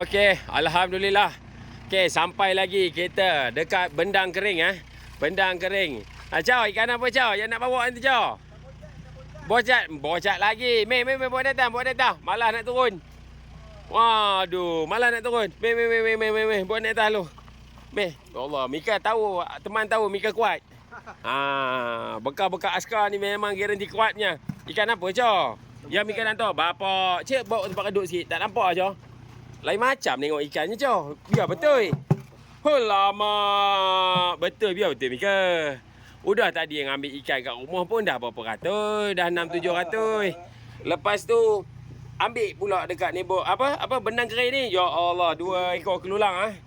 Okey, alhamdulillah. Okey, sampai lagi kita dekat bendang kering Bendang kering. Chow, ikan apa Chow? Yang nak bawa nanti Chow? Bocak lagi. Meh bawa datang. Malah nak turun. Waduh, malah nak turun. Meh, bawa naik atas lu. Meh, ya Allah, Mika tahu, teman tahu Mika kuat. Bekal-bekal askar ni memang garanti kuatnya. Ikan apa Chow? Yang Mika nak tahu. Bapak, cik bawa tempat keduk sikit. Tak nampak Chow? Lain macam tengok ikannya Chow. Biar betul. Lama. Betul biar betul Mika. Udah tadi yang ambil ikan kat rumah pun dah berapa ratus. Dah 600-700. Lepas tu ambil pula dekat ni bendang kering ni. Ya Allah, 2 ekor kelulang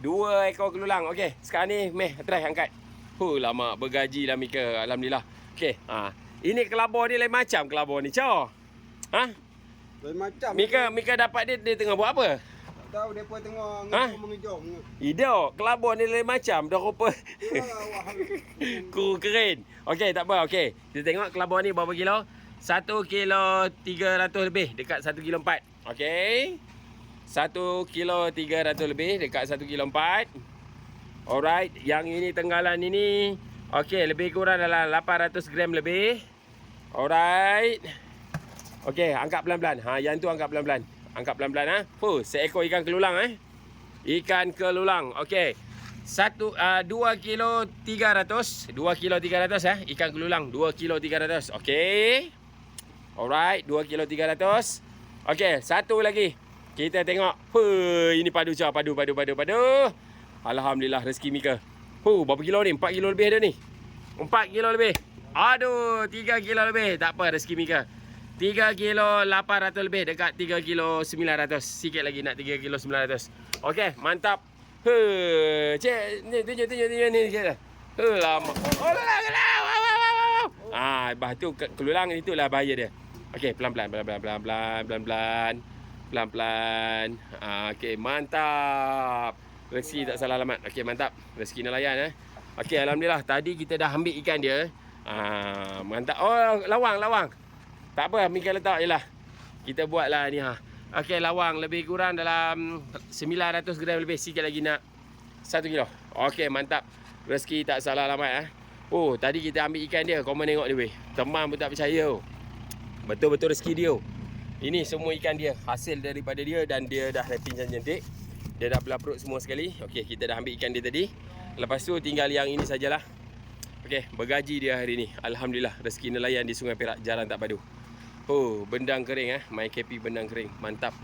2 ekor kelulang. Okey, sekarang ni meh try angkat. Lama bergaji lah Mika. Alhamdulillah. Okey, ini kelabor ni lain macam kelabor ni Chow. Lain macam. Mika dapat dia tengah buat apa? Tak tahu depa tengah mengejong. Idok, kelabor ni lain macam. Dah rupa. Kuru keren. Okey, tak apa. Okey. Kita tengok kelabor ni berapa kilo? 1 kilo 300 lebih dekat 1 kilo 4. Okey. 1 kilo 300 lebih dekat 1 kilo 4. Alright, yang ini tenggalan ini okey, lebih kurang dalam 800 gram lebih. Alright. Okey, angkat pelan-pelan. Yang tu angkat pelan-pelan. Angkat pelan-pelan seekor ikan kelulang Ikan kelulang. Okey. 2 kilo 300. 2 kilo 300 ikan kelulang 2 kilo 300. Okey. Alright, 2 kilo 300. Okey, satu lagi. Kita tengok. Ini padu Chow, padu. Alhamdulillah rezeki Mika. Berapa kilo ni? 4 kilo lebih dah ni. 4 kilo lebih. Aduh, 3 kilo lebih. Tak apa rezeki Mika. 3 kilo 800 lebih dekat 3 kilo 900. Sikit lagi nak 3 kilo 900. Okey, mantap. Cik, ni tunjuk ni sikit dah. Lama. Bah tu kelulang itulah bahaya dia. Okey, pelan-pelan. Okey, mantap. Rezeki tak salah alamat. Okey, mantap. Rezeki nelayan Okey, alhamdulillah tadi kita dah ambil ikan dia. Mantap. Lawang. Tak apa, Mika letak je lah. Kita buatlah ni Okey, lawang lebih kurang dalam 900 gram lebih. Sikit lagi nak 1 kilo. Okey, mantap. Rezeki tak salah alamat tadi kita ambil ikan dia. Korang tengok dia weh. Teman pun tak percaya. Betul-betul rezeki dia. Ini semua ikan dia. Hasil daripada dia. Dan dia dah rating cantik. Dia dah belah perut semua sekali. Okey, kita dah ambil ikan dia tadi. Lepas tu tinggal yang ini sajalah. Okey, bergaji dia hari ni. Alhamdulillah, rezeki nelayan di Sungai Perak, Jalan Tak Padu. Bendang kering My KP bendang kering. Mantap.